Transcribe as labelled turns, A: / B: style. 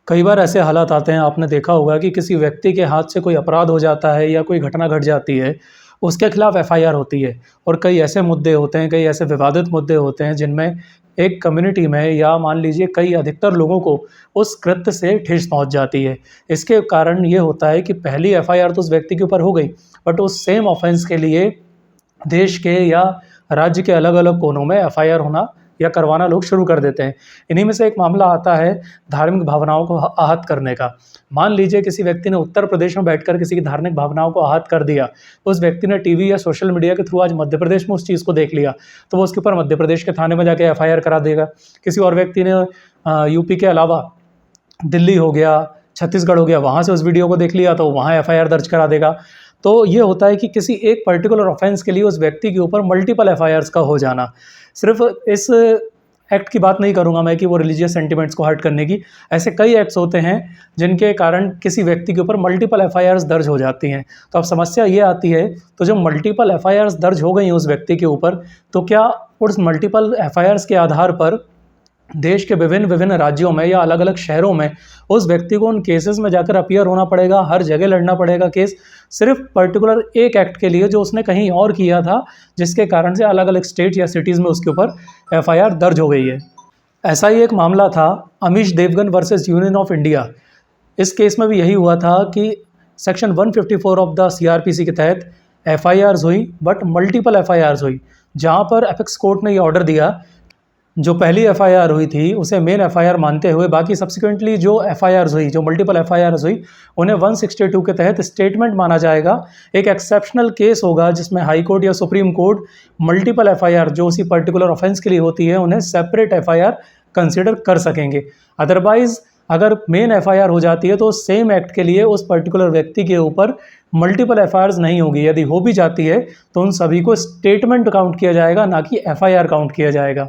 A: कई बार ऐसे हालात आते हैं, आपने देखा होगा कि किसी व्यक्ति के हाथ से कोई अपराध हो जाता है या कोई घटना घट जाती है, उसके खिलाफ एफआईआर होती है। और कई ऐसे मुद्दे होते हैं, कई ऐसे विवादित मुद्दे होते हैं जिनमें एक कम्युनिटी में या मान लीजिए कई अधिकतर लोगों को उस कृत्य से ठेस पहुँच जाती है। इसके कारण ये होता है कि पहली एफआईआर तो उस व्यक्ति के ऊपर हो गई, बट उस सेम ऑफ़ेंस के लिए देश के या राज्य के अलग-अलग कोनों में एफआईआर होना या करवाना लोग शुरू कर देते हैं। इन्हीं में से एक मामला आता है धार्मिक भावनाओं को आहत करने का। मान लीजिए किसी व्यक्ति ने उत्तर प्रदेश में बैठकर किसी की धार्मिक भावनाओं को आहत कर दिया, तो उस व्यक्ति ने टीवी या सोशल मीडिया के थ्रू आज मध्य प्रदेश में उस चीज़ को देख लिया, तो वो उसके ऊपर मध्य प्रदेश के थाने में जाके एफआईआर करा देगा। किसी और व्यक्ति ने यूपी के अलावा दिल्ली हो गया, छत्तीसगढ़ हो गया, वहाँ से उस वीडियो को देख लिया तो वहाँ एफआईआर दर्ज करा देगा। तो ये होता है कि किसी एक पर्टिकुलर ऑफेंस के लिए उस व्यक्ति के ऊपर मल्टीपल एफआईआर्स का हो जाना। सिर्फ इस एक्ट की बात नहीं करूँगा मैं कि वो रिलीजियस सेंटिमेंट्स को हर्ट करने की, ऐसे कई एक्ट्स होते हैं जिनके कारण किसी व्यक्ति के ऊपर मल्टीपल एफआईआर्स दर्ज हो जाती हैं। तो अब समस्या ये आती है, तो जब मल्टीपल एफआईआर्स दर्ज हो गई हैं उस व्यक्ति के ऊपर, तो क्या उस मल्टीपल एफआईआर्स के आधार पर देश के विभिन्न राज्यों में या अलग-अलग शहरों में उस व्यक्ति को उन केसेस में जाकर अपीयर होना पड़ेगा, हर जगह लड़ना पड़ेगा केस, सिर्फ पर्टिकुलर एक एक्ट के लिए जो उसने कहीं और किया था, जिसके कारण से अलग-अलग स्टेट या सिटीज़ में उसके ऊपर एफआईआर दर्ज हो गई है। ऐसा ही एक मामला था Amish Devgan versus union of India. इस केस में भी यही हुआ था कि सेक्शन 154 ऑफ द सीआरपीसी के तहत एफआईआर्स हुई, बट मल्टीपल एफआईआर्स हुई, जहाँ पर एपेक्स कोर्ट ने ये ऑर्डर दिया, जो पहली एफआईआर हुई थी उसे मेन एफआईआर मानते हुए बाकी सब्सिक्वेंटली जो एफआईआर्स हुई, जो मल्टीपल एफआईआर्स हुई, उन्हें 162 के तहत स्टेटमेंट माना जाएगा। एक एक्सेप्शनल केस होगा जिसमें हाई कोर्ट या सुप्रीम कोर्ट मल्टीपल एफआईआर जो उसी पर्टिकुलर ऑफेंस के लिए होती है उन्हें सेपरेट एफआईआर कंसिडर कर सकेंगे। अदरवाइज़ अगर मेन एफआईआर हो जाती है तो सेम एक्ट के लिए उस पर्टिकुलर व्यक्ति के ऊपर मल्टीपल एफआईआर्स नहीं होगी। यदि हो भी जाती है तो उन सभी को स्टेटमेंट काउंट किया जाएगा, ना कि एफआईआर काउंट किया जाएगा।